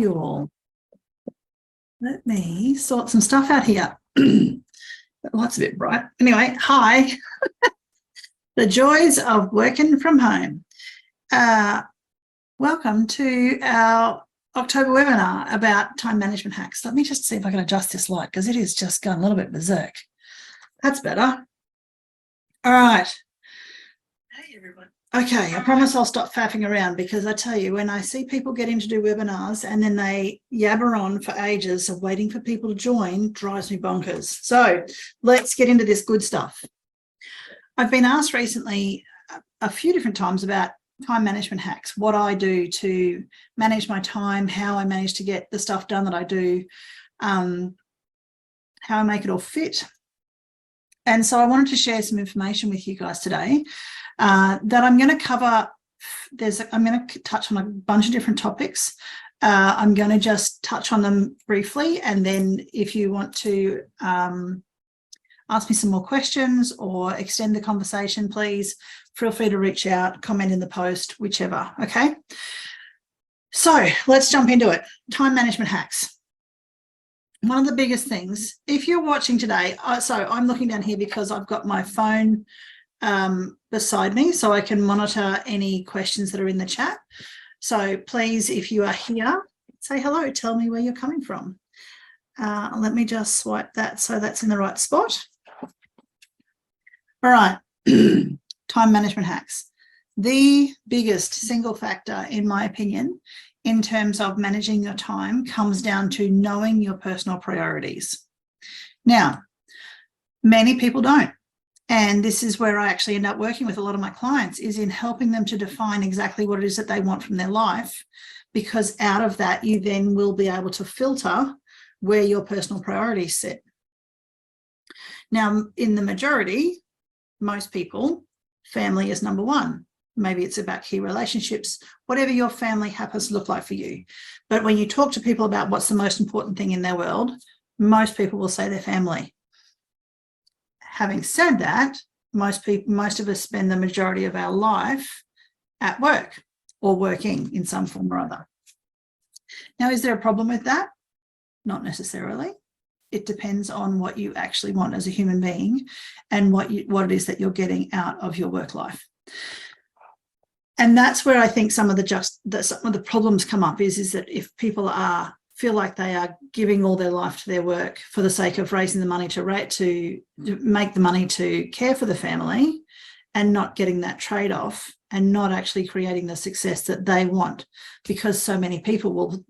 you all? Let me sort some stuff out here. Light's a bit bright. Anyway, hi. The joys of working from home. Welcome to our October webinar about time management hacks. Let me just see if I can adjust this light because it is just gone a little bit berserk. That's better. All right. Hey, everyone. Okay, I promise I'll stop faffing around because I tell you, when I see people get in to do webinars and then they yabber on for ages of waiting for people to join, drives me bonkers. So let's get into this good stuff. I've been asked recently a few different times about time management hacks, what I do to manage my time, how I manage to get the stuff done that I do, how I make it all fit. And so I wanted to share some information with you guys today that I'm going to cover. I'm going to touch on a bunch of different topics. I'm going to just touch on them briefly, and then if you want to ask me some more questions or extend the conversation, please feel free to reach out, comment in the post, whichever. Okay. So let's jump into it. Time management hacks. One of the biggest things, if you're watching today, so I'm looking down here because I've got my phone beside me so I can monitor any questions that are in the chat. So please, if you are here, say hello, tell me where you're coming from. Let me just swipe that so that's in the right spot. All right, time management hacks. The biggest single factor, in my opinion, in terms of managing your time comes down to knowing your personal priorities. Now, many people don't. And this is where I actually end up working with a lot of my clients, is in helping them to define exactly what it is that they want from their life, because out of that, you then will be able to filter where your personal priorities sit. Now, in the majority, most people, family is number one. Maybe it's about key relationships, whatever your family happens to look like for you. But when you talk to people about what's the most important thing in their world, most people will say their family. Having said that, most of us spend the majority of our life at work or working in some form or other. Now, is there a problem with that? Not necessarily. It depends on what you actually want as a human being and what it is that you're getting out of your work life. And that's where I think some of the problems come up is that if people feel like they are giving all their life to their work for the sake of raising the money to make the money to care for the family and not getting that trade-off and not actually creating the success that they want, because so many people will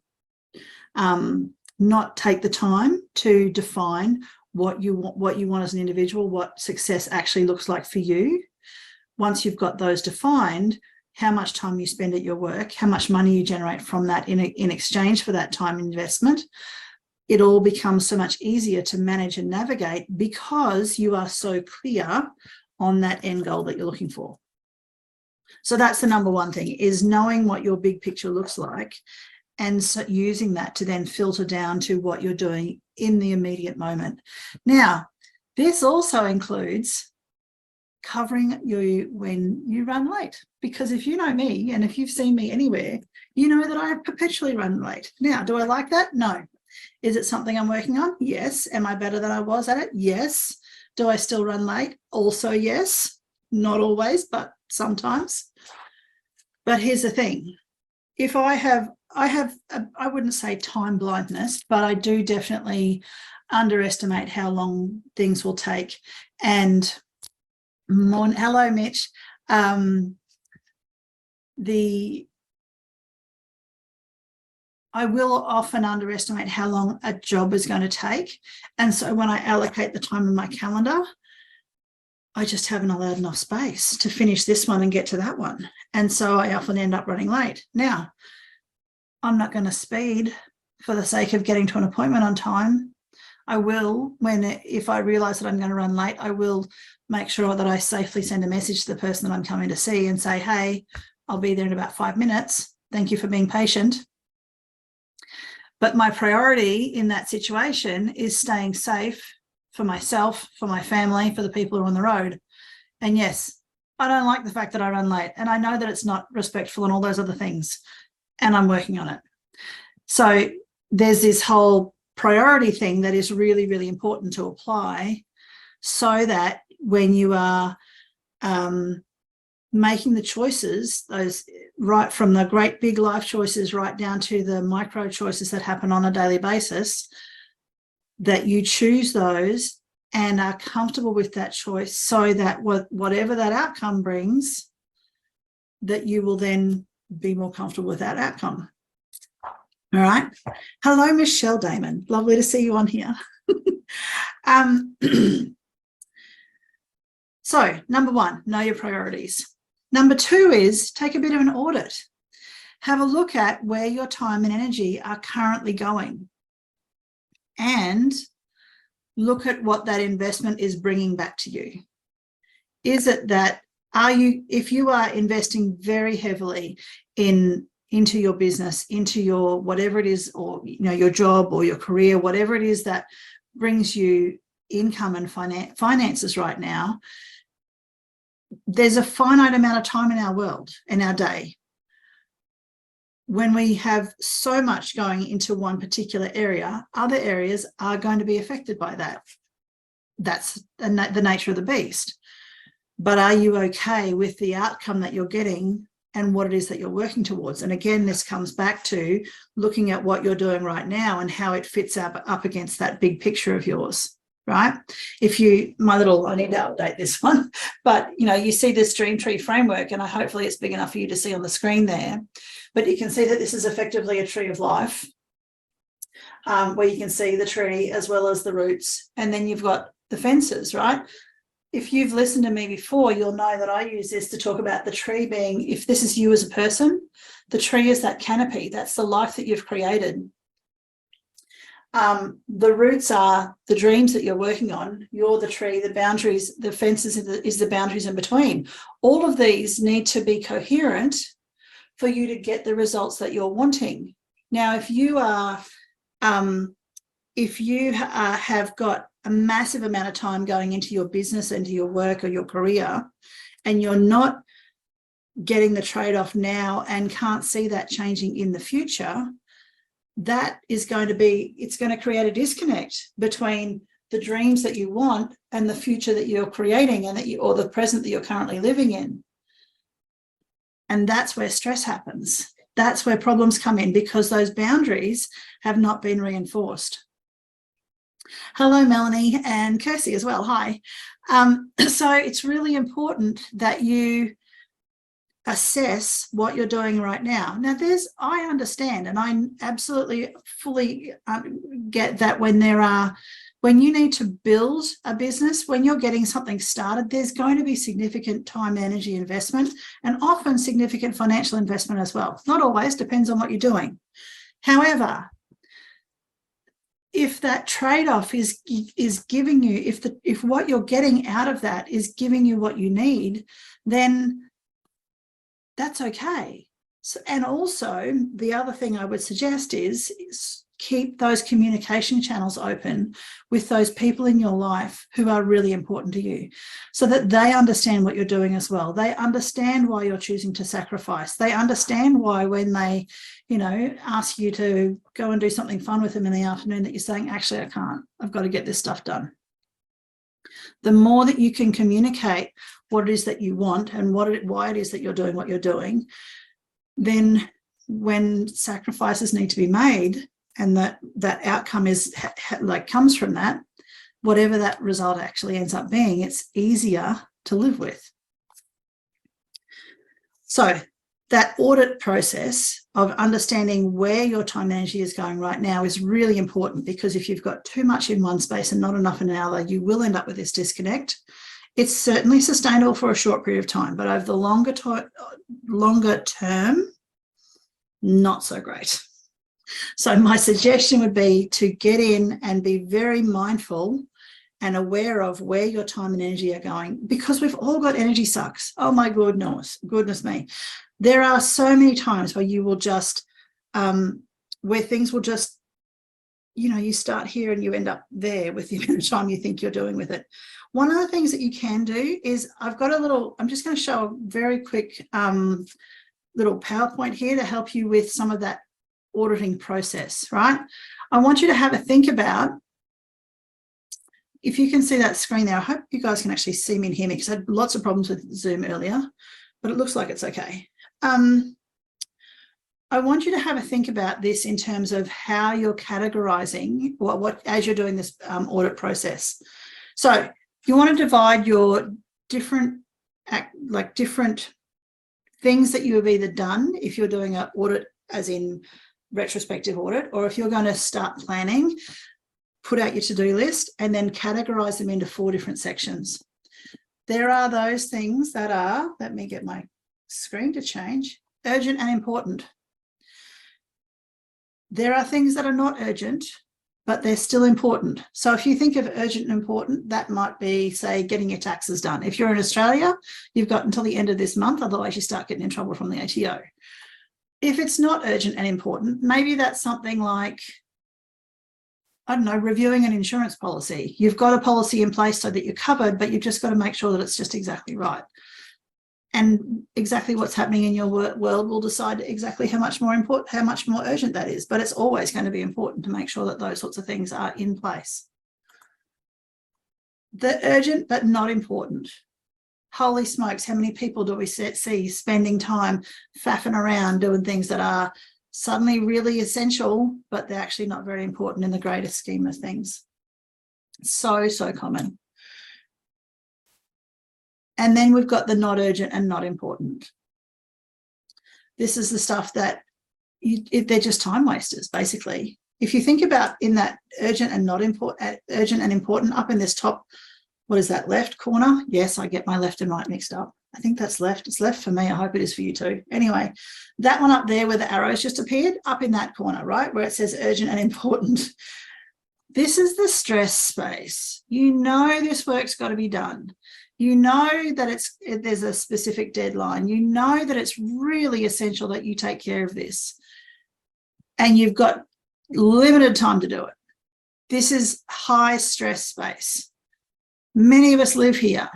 not take the time to define what you want as an individual, what success actually looks like for you. Once you've got those defined, how much time you spend at your work, how much money you generate from that in exchange for that time investment, it all becomes so much easier to manage and navigate because you are so clear on that end goal that you're looking for. So that's the number one thing, is knowing what your big picture looks like and so using that to then filter down to what you're doing in the immediate moment. Now, this also includes covering you when you run late, because if you know me and if you've seen me anywhere, you know that I perpetually run late. Now, do I like that? No. Is it something I'm working on? Yes. Am I better than I was at it? Yes. Do I still run late? Also yes. Not always, but sometimes. But here's the thing. If I wouldn't say time blindness, but I do definitely underestimate how long things will take. And hello, Mitch. I will often underestimate how long a job is going to take. And so when I allocate the time in my calendar, I just haven't allowed enough space to finish this one and get to that one. And so I often end up running late. Now, I'm not going to speed for the sake of getting to an appointment on time. I will, if I realize that I'm going to run late, I will make sure that I safely send a message to the person that I'm coming to see and say, hey, I'll be there in about 5 minutes. Thank you for being patient. But my priority in that situation is staying safe for myself, for my family, for the people who are on the road. And yes, I don't like the fact that I run late, and I know that it's not respectful and all those other things, and I'm working on it. So there's this whole priority thing that is really, really important to apply, so that when you are making the choices, those right from the great big life choices right down to the micro choices that happen on a daily basis, that you choose those and are comfortable with that choice, so that whatever that outcome brings, that you will then be more comfortable with that outcome. All right. Hello, Michelle Damon. Lovely to see you on here. So, number one, know your priorities. Number two is take a bit of an audit. Have a look at where your time and energy are currently going, and look at what that investment is bringing back to you. Is it that, if you are investing very heavily into your business, into your whatever it is, or your job or your career, whatever it is that brings you income and finances right now, there's a finite amount of time in our world, in our day. When we have so much going into one particular area, other areas are going to be affected by that. That's the nature of the beast. But are you okay with the outcome that you're getting and what it is that you're working towards? And again, this comes back to looking at what you're doing right now and how it fits up against that big picture of yours, right? I need to update this one, but you see this dream tree framework, and hopefully it's big enough for you to see on the screen there. But you can see that this is effectively a tree of life, where you can see the tree as well as the roots, and then you've got the fences, right? If you've listened to me before, you'll know that I use this to talk about the tree being, if this is you as a person, the tree is that canopy. That's the life that you've created. The roots are the dreams that you're working on. You're the tree, the boundaries, the fences is the boundaries in between. All of these need to be coherent for you to get the results that you're wanting. Now, if you have got a massive amount of time going into your business, into your work or your career, and you're not getting the trade-off now and can't see that changing in the future, that is going to create a disconnect between the dreams that you want and the future that you're creating or the present that you're currently living in. And that's where stress happens. That's where problems come in, because those boundaries have not been reinforced. Hello, Melanie, and Kirsty as well. Hi. So it's really important that you assess what you're doing right now. Now, I understand, and I absolutely fully get that when you need to build a business, when you're getting something started, there's going to be significant time, energy investment, and often significant financial investment as well. Not always, depends on what you're doing. However, if that trade-off is giving you, if what you're getting out of that is giving you what you need, then that's okay. So, and also, the other thing I would suggest is keep those communication channels open with those people in your life who are really important to you, so that they understand what you're doing as well. They understand why you're choosing to sacrifice. They understand why, when they, ask you to go and do something fun with them in the afternoon, that you're saying, actually, I can't. I've got to get this stuff done. The more that you can communicate what it is that you want and why it is that you're doing what you're doing, then when sacrifices need to be made and that outcome comes from that, whatever that result actually ends up being, it's easier to live with. So that audit process of understanding where your time and energy is going right now is really important, because if you've got too much in one space and not enough in another, you will end up with this disconnect. It's certainly sustainable for a short period of time, but over the longer term, not so great. So my suggestion would be to get in and be very mindful and aware of where your time and energy are going, because we've all got energy sucks. Oh my goodness me. There are so many times where you will just, where things will just, you start here and you end up there with the amount of time you think you're doing with it. One of the things that you can do is, I'm just going to show a very quick little PowerPoint here to help you with some of that auditing process, right? I want you to have a think about, if you can see that screen there. I hope you guys can actually see me and hear me, because I had lots of problems with Zoom earlier, but it looks like it's okay. I want you to have a think about this in terms of how you're categorizing what as you're doing this audit process. So you want to divide your different things that you have either done if you're doing an audit, as in retrospective audit, or if you're going to start planning, put out your to-do list and then categorize them into 4 different sections. There are those things that are, let me get my screen to change, urgent and important. There are things that are not urgent, but they're still important. So if you think of urgent and important, that might be, say, getting your taxes done. If you're in Australia, you've got until the end of this month, otherwise you start getting in trouble from the ATO. If it's not urgent and important, maybe that's something like, I don't know, reviewing an insurance policy. You've got a policy in place so that you're covered, but you've just got to make sure that it's just exactly right. And exactly what's happening in your world will decide exactly how much more urgent that is. But it's always going to be important to make sure that those sorts of things are in place. The urgent but not important. Holy smokes, how many people do we see spending time faffing around doing things that are suddenly really essential, but they're actually not very important in the greater scheme of things? So common. And then we've got the not urgent and not important. This is the stuff that they're just time wasters, basically. If you think about in that urgent and important up in this top, what is that, left corner? Yes, I get my left and right mixed up. I think that's left. It's left for me. I hope it is for you too. Anyway, that one up there where the arrows just appeared, up in that corner, right, where it says urgent and important. This is the stress space. You know this work's got to be done. You know that there's a specific deadline. You know that it's really essential that you take care of this. And you've got limited time to do it. This is high stress space. Many of us live here,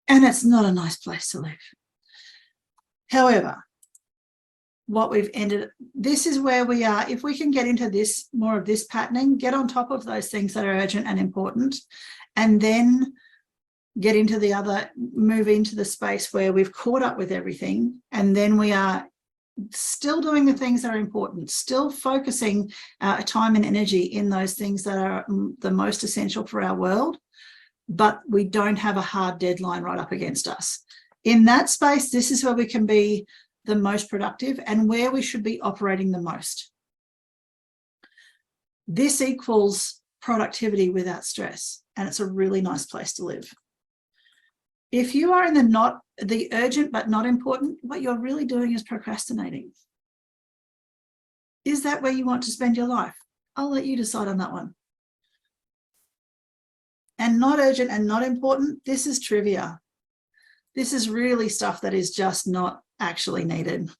and it's not a nice place to live. However, this is where we are. If we can get into this, more of this patterning, get on top of those things that are urgent and important, and then get into the other, move into the space where we've caught up with everything, and then we are still doing the things that are important, still focusing our time and energy in those things that are the most essential for our world, but we don't have a hard deadline right up against us. In that space, this is where we can be the most productive and where we should be operating the most. This equals productivity without stress, and it's a really nice place to live. If you are in the urgent but not important, what you're really doing is procrastinating. Is that where you want to spend your life? I'll let you decide on that one. And not urgent and not important, this is trivia. This is really stuff that is just not actually needed.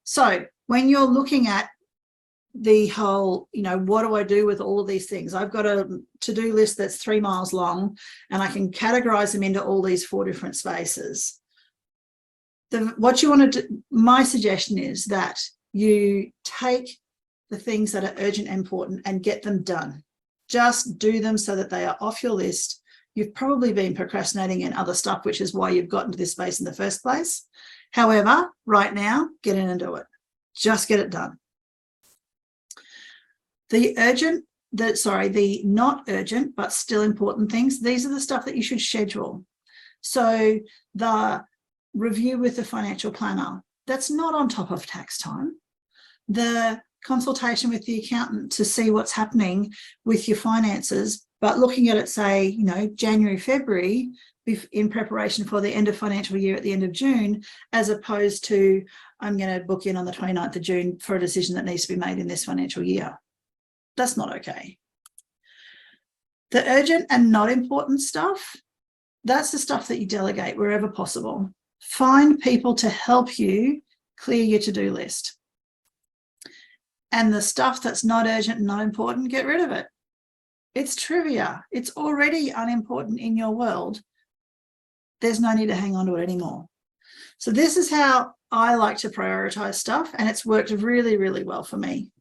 So when you're looking at the whole, what do I do with all of these things? I've got a to-do list that's 3 miles long, and I can categorize them into all these 4 different spaces. What you want to do, my suggestion is that you take the things that are urgent and important and get them done. Just do them so that they are off your list. You've probably been procrastinating in other stuff, which is why you've gotten to this space in the first place. However, right now, get in and do it. Just get it done. The not urgent, but still important things, these are the stuff that you should schedule. So the review with the financial planner, that's not on top of tax time. The consultation with the accountant to see what's happening with your finances, but looking at it, say, January, February, in preparation for the end of financial year at the end of June, as opposed to I'm going to book in on the 29th of June for a decision that needs to be made in this financial year. That's not okay. The urgent and not important stuff, that's the stuff that you delegate wherever possible. Find people to help you clear your to-do list. And the stuff that's not urgent and not important, get rid of it. It's trivia. It's already unimportant in your world. There's no need to hang on to it anymore. So this is how I like to prioritize stuff, and it's worked really, really well for me.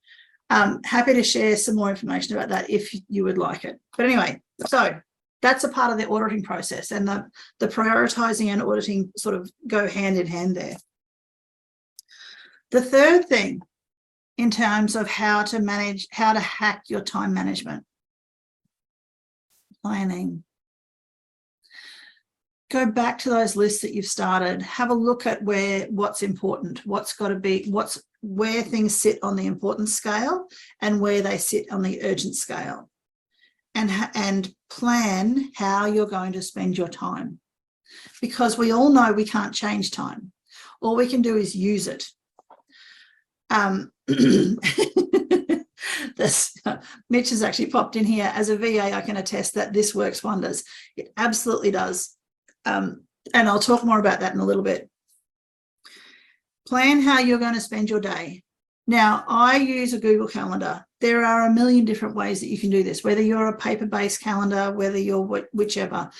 Happy to share some more information about that if you would like it. But anyway, so that's a part of the auditing process, and the prioritizing and auditing sort of go hand in hand there. The third thing in terms of how to hack your time management, planning. Go back to those lists that you've started. Have a look at what's important, what's got to be, where things sit on the importance scale and where they sit on the urgent scale, and plan how you're going to spend your time, because we all know we can't change time. All we can do is use it. Mitch has actually popped in here. As a VA, I can attest that this works wonders. It absolutely does. And I'll talk more about that in a little bit. Plan how you're going to spend your day. Now, I use a Google Calendar. There are a million different ways that you can do this, whether you're a paper-based calendar, whether you're whichever.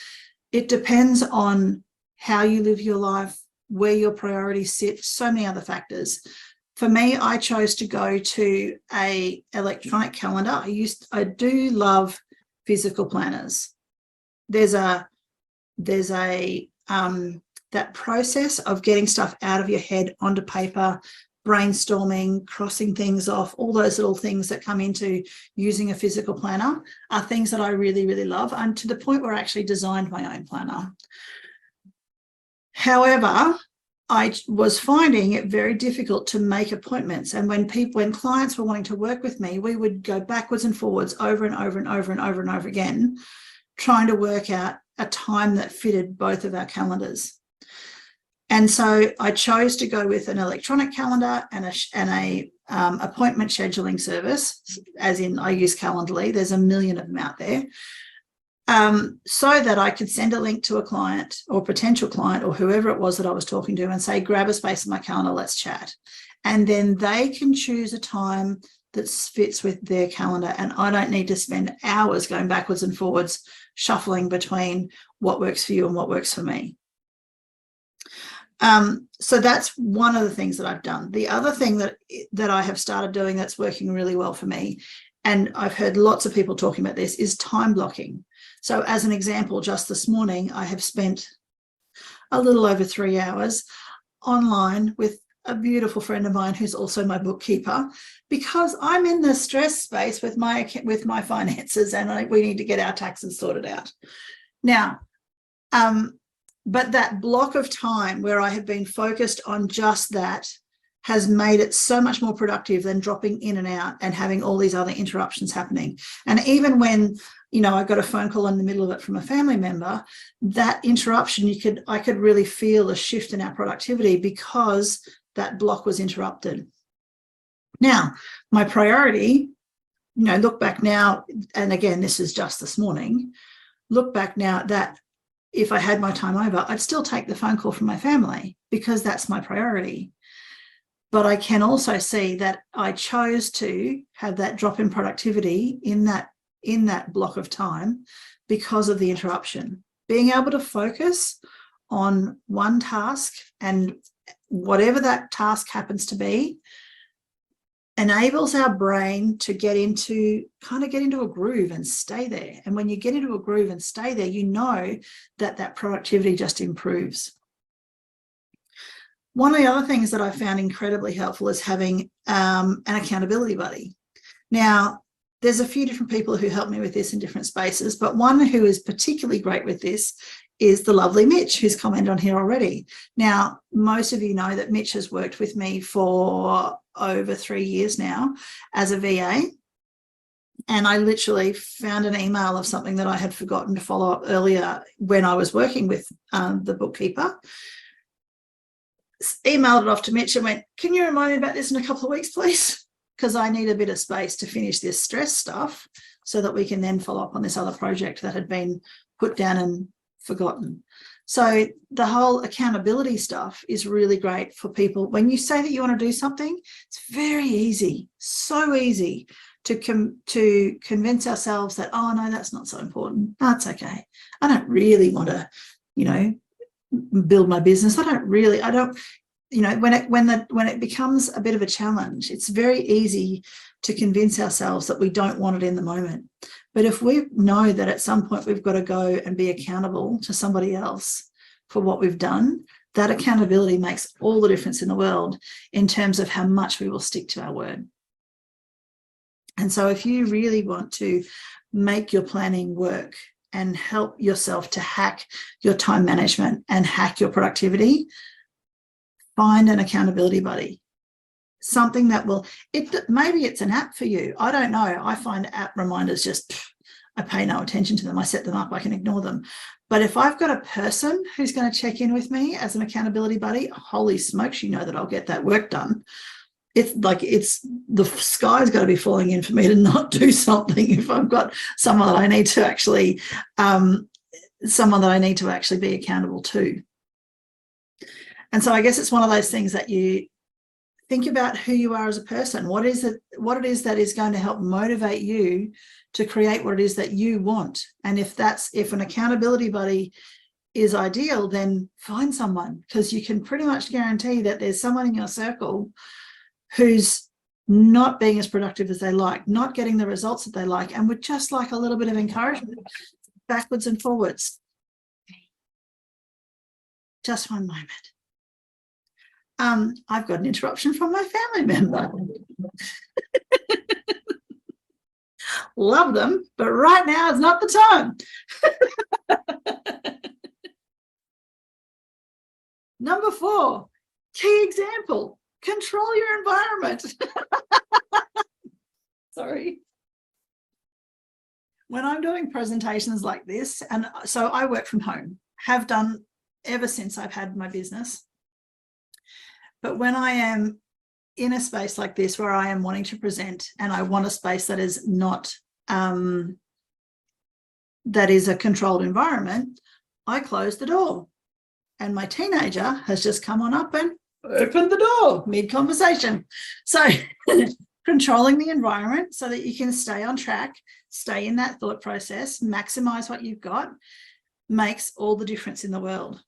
It depends on how you live your life, where your priorities sit, so many other factors. For me, I chose to go to an electronic calendar. I do love physical planners. There's that process of getting stuff out of your head onto paper, brainstorming, crossing things off, all those little things that come into using a physical planner are things that I really, really love, and to the point where I actually designed my own planner. However, I was finding it very difficult to make appointments, and when clients were wanting to work with me, we would go backwards and forwards over and over and over and over and over again, trying to work out a time that fitted both of our calendars. And so I chose to go with an electronic calendar and a appointment scheduling service, as in I use Calendly. There's a million of them out there. So that I could send a link to a client or potential client or whoever it was that I was talking to and say, grab a space in my calendar, let's chat. And then they can choose a time that fits with their calendar, and I don't need to spend hours going backwards and forwards shuffling between what works for you and what works for me. So that's one of the things that I've done. The other thing that I have started doing that's working really well for me, and I've heard lots of people talking about this, is time blocking. So as an example, just this morning, I have spent a little over 3 hours online with a beautiful friend of mine who's also my bookkeeper, because I'm in the stress space with my finances, and we need to get our taxes sorted out. Now, but that block of time where I have been focused on just that has made it so much more productive than dropping in and out and having all these other interruptions happening. And even when, I got a phone call in the middle of it from a family member, that interruption, I could really feel a shift in our productivity because that block was interrupted. Now, my priority, look back now, and again, this is just this morning, look back now that if I had my time over, I'd still take the phone call from my family because that's my priority. But I can also see that I chose to have that drop in productivity in that block of time because of the interruption. Being able to focus on one task, and whatever that task happens to be, enables our brain to get into a groove and stay there. And when you get into a groove and stay there, that productivity just improves. One of the other things that I found incredibly helpful is having an accountability buddy. Now, there's a few different people who help me with this in different spaces, but one who is particularly great with this is the lovely Mitch, who's commented on here already. Now, most of you know that Mitch has worked with me for over 3 years now as a VA. And I literally found an email of something that I had forgotten to follow up earlier when I was working with the bookkeeper. Emailed it off to Mitch and went, can you remind me about this in a couple of weeks, please? Because I need a bit of space to finish this stress stuff so that we can then follow up on this other project that had been put down and forgotten. So the whole accountability stuff is really great for people. When you say that you want to do something, it's very easy, so easy to convince ourselves that, oh no, that's not so important. That's okay. I don't really want to, build my business. I don't, you know, when it becomes a bit of a challenge, it's very easy to convince ourselves that we don't want it in the moment. But if we know that at some point we've got to go and be accountable to somebody else for what we've done, that accountability makes all the difference in the world in terms of how much we will stick to our word. And so if you really want to make your planning work and help yourself to hack your time management and hack your productivity, find an accountability buddy. Something that will, maybe it's an app for you. I don't know. I find app reminders just, I pay no attention to them. I set them up, I can ignore them. But if I've got a person who's going to check in with me as an accountability buddy, holy smokes, you know that I'll get that work done. It's like the sky's got to be falling in for me to not do something if I've got someone that I need to actually be accountable to. And so I guess it's one of those things that you think about who you are as a person. What it is that is going to help motivate you to create what it is that you want. And if an accountability buddy is ideal, then find someone, because you can pretty much guarantee that there's someone in your circle who's not being as productive as they like, not getting the results that they like, and would just like a little bit of encouragement backwards and forwards. Just one moment. I've got an interruption from my family member. Love them, but right now is not the time. Number 4, key example, control your environment. Sorry. When I'm doing presentations like this, and so I work from home, have done ever since I've had my business. But when I am in a space like this where I am wanting to present, and I want a space that is not, that is a controlled environment, I close the door. And my teenager has just come on up and opened the door mid-conversation. So controlling the environment so that you can stay on track, stay in that thought process, maximize what you've got, makes all the difference in the world.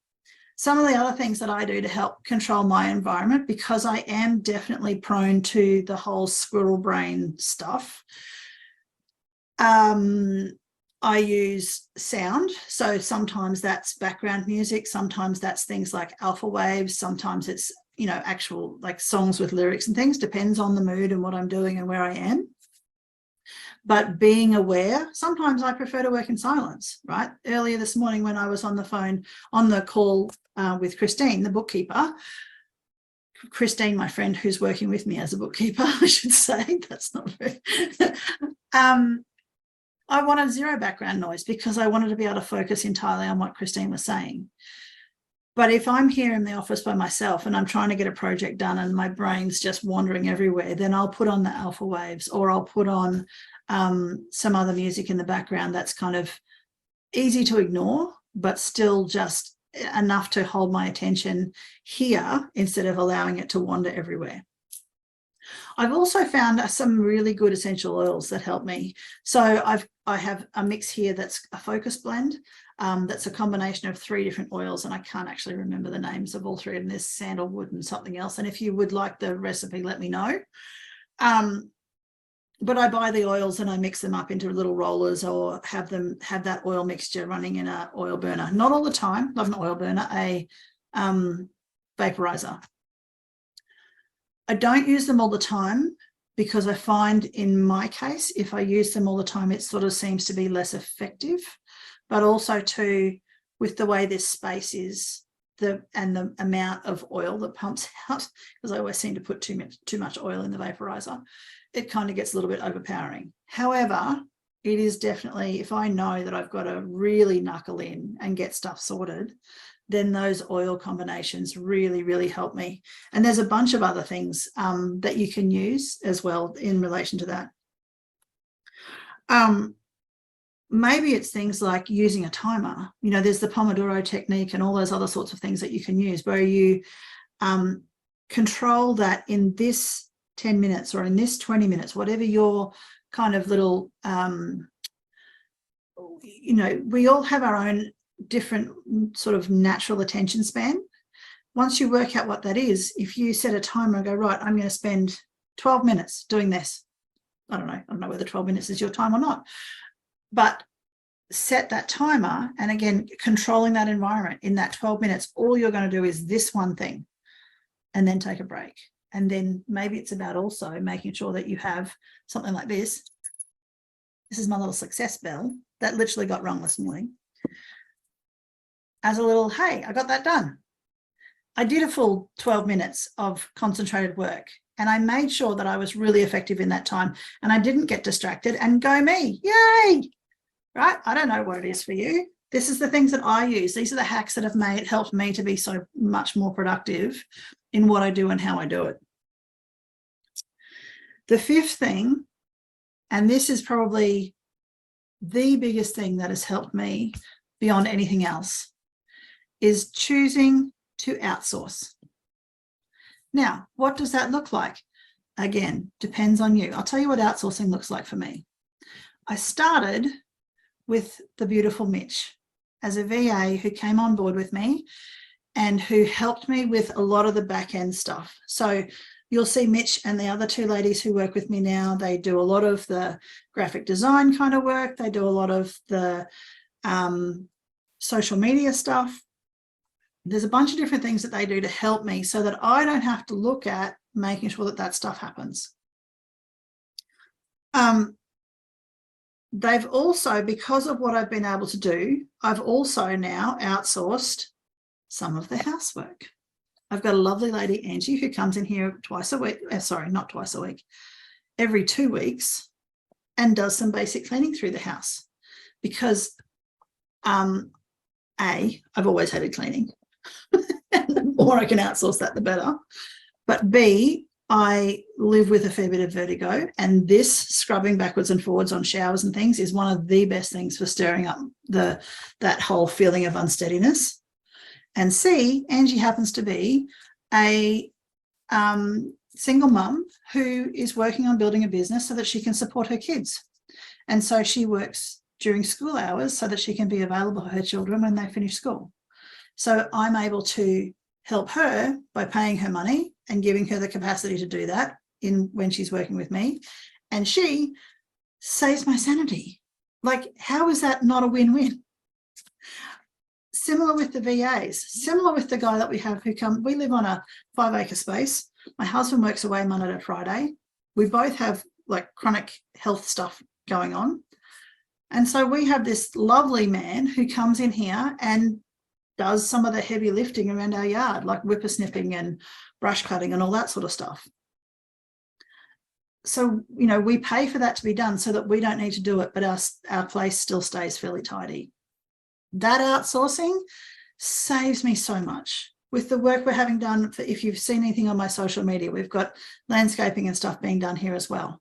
Some of the other things that I do to help control my environment, because I am definitely prone to the whole squirrel brain stuff, I use sound. So sometimes that's background music, sometimes that's things like alpha waves, sometimes it's, you know, actual like songs with lyrics and things, depends on the mood and what I'm doing and where I am. But being aware, sometimes I prefer to work in silence, right? Earlier this morning when I was on the phone, on the call with Christine, the bookkeeper, Christine, my friend who's working with me as a bookkeeper, I should say, that's not very, I wanted zero background noise because I wanted to be able to focus entirely on what Christine was saying. But if I'm here in the office by myself and I'm trying to get a project done and my brain's just wandering everywhere, then I'll put on the alpha waves, or I'll put on some other music in the background that's kind of easy to ignore, but still just enough to hold my attention here instead of allowing it to wander everywhere. I've also found some really good essential oils that help me. So I have a mix here that's a focus blend. That's a combination of 3 different oils, and I can't actually remember the names of all 3 of them. There's sandalwood and something else. And if you would like the recipe, let me know. But I buy the oils and I mix them up into little rollers, or have that oil mixture running in an oil burner. Not all the time, not an oil burner, a vaporizer. I don't use them all the time because I find in my case, if I use them all the time, it sort of seems to be less effective. But also too, with the way this space is, and the amount of oil that pumps out, because I always seem to put too much oil in the vaporizer, it kind of gets a little bit overpowering. However, it is definitely, if I know that I've got to really knuckle in and get stuff sorted, then those oil combinations really, really help me. And there's a bunch of other things that you can use as well in relation to that. Maybe it's things like using a timer. You know, there's the Pomodoro technique and all those other sorts of things that you can use, where you control that in this 10 minutes or in this 20 minutes, whatever your kind of little, you know, we all have our own different sort of natural attention span. Once you work out what that is, if you set a timer and go, right, I'm going to spend 12 minutes doing this. I don't know whether 12 minutes is your time or not, but set that timer. And again, controlling that environment in that 12 minutes, all you're going to do is this one thing and then take a break. And then maybe it's about also making sure that you have something like this. This is my little success bell that literally got rung this morning. As a little, hey, I got that done. I did a full 12 minutes of concentrated work, and I made sure that I was really effective in that time, and I didn't get distracted, and go me, yay, right? I don't know what it is for you. This is the things that I use. These are the hacks that have helped me to be so much more productive in what I do and how I do it. The fifth thing, and this is probably the biggest thing that has helped me beyond anything else, is choosing to outsource. Now, what does that look like? Again, depends on you. I'll tell you what outsourcing looks like for me. I started with the beautiful Mitch as a VA who came on board with me and who helped me with a lot of the back end stuff. So you'll see Mitch and the other two ladies who work with me now, they do a lot of the graphic design kind of work. They do a lot of the social media stuff. There's a bunch of different things that they do to help me so that I don't have to look at making sure that that stuff happens. They've also, because of what I've been able to do, I've also now outsourced some of the housework. I've got a lovely lady, Angie, who comes in here twice a week. Sorry, not twice a week, every 2 weeks, and does some basic cleaning through the house. Because A, I've always hated cleaning. And the more I can outsource that, the better. But B, I live with a fair bit of vertigo, and this scrubbing backwards and forwards on showers and things is one of the best things for stirring up that whole feeling of unsteadiness. And C, Angie happens to be a single mum who is working on building a business so that she can support her kids. And so she works during school hours so that she can be available for her children when they finish school. So I'm able to help her by paying her money and giving her the capacity to do that when she's working with me. And she saves my sanity. Like, how is that not a win-win? Similar with the VAs, similar with the guy that we have who we live on a 5-acre space. My husband works away Monday to Friday. We both have like chronic health stuff going on. And so we have this lovely man who comes in here and does some of the heavy lifting around our yard, like whippersnipping and brush cutting and all that sort of stuff. So, you know, we pay for that to be done so that we don't need to do it, but our place still stays fairly tidy. That outsourcing saves me so much. With the work we're having done, if you've seen anything on my social media, we've got landscaping and stuff being done here as well.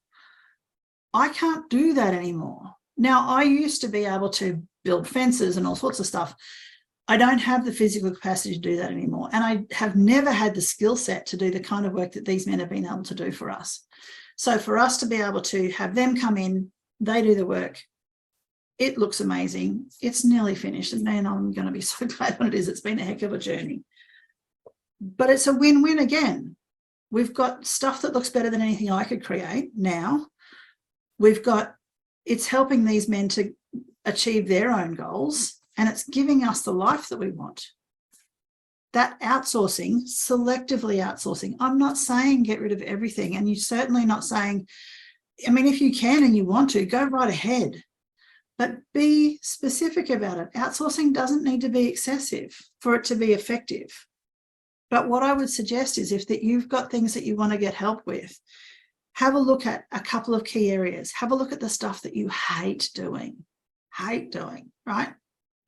I can't do that anymore. Now, I used to be able to build fences and all sorts of stuff. I don't have the physical capacity to do that anymore. And I have never had the skill set to do the kind of work that these men have been able to do for us. So for us to be able to have them come in, they do the work. It looks amazing. It's nearly finished. And man, I'm going to be so glad when it is. It's been a heck of a journey. But it's a win-win again. We've got stuff that looks better than anything I could create now. It's helping these men to achieve their own goals. And it's giving us the life that we want. That outsourcing, selectively outsourcing. I'm not saying get rid of everything. And you're certainly not saying, I mean, if you can and you want to, go right ahead. But be specific about it. Outsourcing doesn't need to be excessive for it to be effective. But what I would suggest is if you've got things that you want to get help with, have a look at a couple of key areas. Have a look at the stuff that you hate doing, right?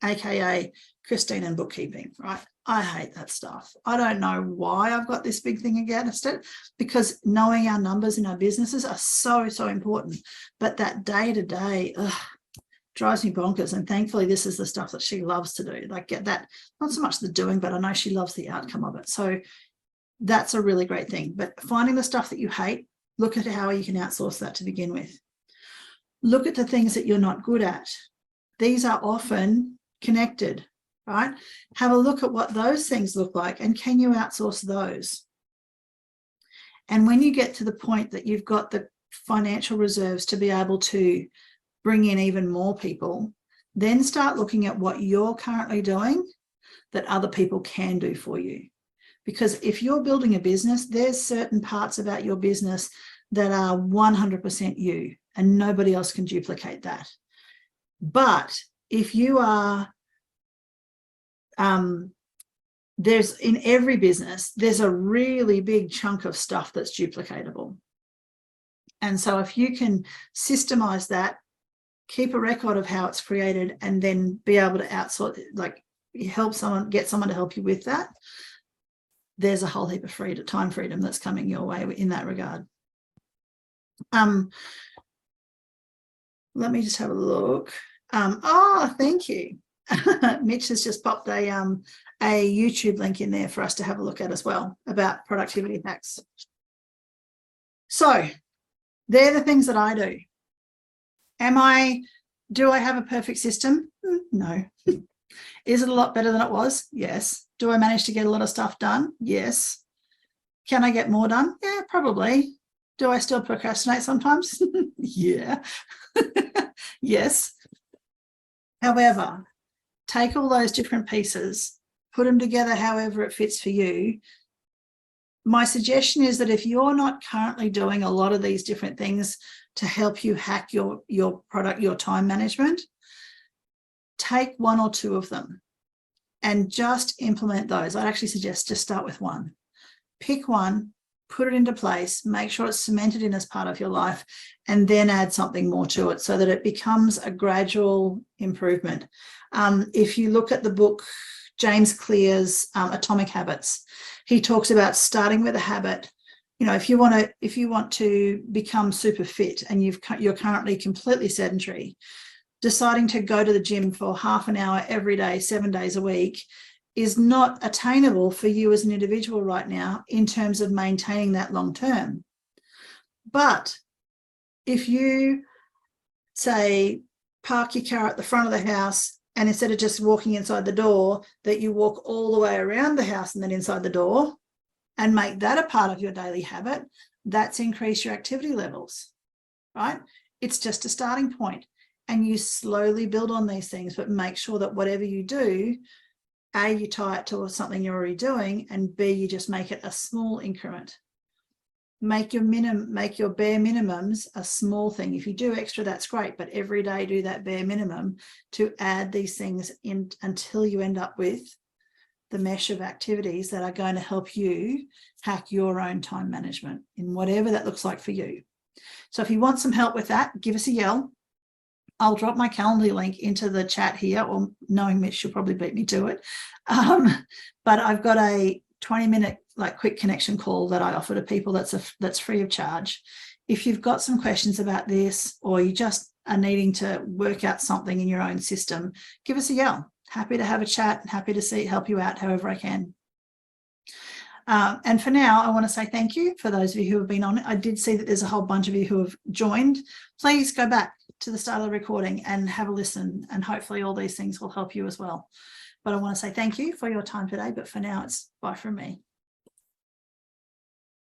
AKA Christine and bookkeeping, right? I hate that stuff. I don't know why I've got this big thing against it, because knowing our numbers in our businesses are so, so important. But that day-to-day drives me bonkers. And thankfully, this is the stuff that she loves to do. Like, get that, not so much the doing, but I know she loves the outcome of it. So that's a really great thing. But finding the stuff that you hate, look at how you can outsource that to begin with. Look at the things that you're not good at. These are often connected. right? Have a look at what those things look like, and can you outsource those? And when you get to the point that you've got the financial reserves to be able to bring in even more people, then start looking at what you're currently doing that other people can do for you. Because if you're building a business, there's certain parts about your business that are 100% you, and nobody else can duplicate that. But if you are, there's in every business, there's a really big chunk of stuff that's duplicatable. And so if you can systemize that, keep a record of how it's created, and then be able to outsource, like help someone, get someone to help you with that, there's a whole heap of time freedom that's coming your way in that regard. Let me just have a look. Oh, thank you. Mitch has just popped a YouTube link in there for us to have a look at as well about productivity hacks. So they're the things that I do. Do I have a perfect system? No. Is it a lot better than it was? Yes. Do I manage to get a lot of stuff done? Yes. Can I get more done? Yeah, probably. Do I still procrastinate sometimes? Yeah. Yes. However, take all those different pieces, put them together however it fits for you. My suggestion is that if you're not currently doing a lot of these different things to help you hack your time management, take one or two of them and just implement those. I'd actually suggest just start with one. Pick one, put it into place, make sure it's cemented in as part of your life, and then add something more to it so that it becomes a gradual improvement. If you look at the book, James Clear's Atomic Habits, he talks about starting with a habit. You know, if you want to become super fit and you're currently completely sedentary, deciding to go to the gym for half an hour every day, 7 days a week, is not attainable for you as an individual right now in terms of maintaining that long term. But if you, say, park your car at the front of the house, and instead of just walking inside the door, that you walk all the way around the house and then inside the door, and make that a part of your daily habit, that's increase your activity levels, right? It's just a starting point, and you slowly build on these things, but make sure that whatever you do, A, you tie it to something you're already doing, and B, you just make it a small increment. Make your bare minimums a small thing. If you do extra, that's great, but every day do that bare minimum to add these things in until you end up with the mesh of activities that are going to help you hack your own time management in whatever that looks like for you. So if you want some help with that, give us a yell. I'll drop my Calendly link into the chat here, or knowing Mitch, she'll probably beat me to it. But I've got a 20-minute quick connection call that I offer to people that's free of charge. If you've got some questions about this, or you just are needing to work out something in your own system, give us a yell. Happy to have a chat, happy to help you out however I can. And for now, I want to say thank you for those of you who have been on it. I did see that there's a whole bunch of you who have joined. Please go back to the start of the recording and have a listen, and hopefully all these things will help you as well. But I want to say thank you for your time today, but for now it's bye from me.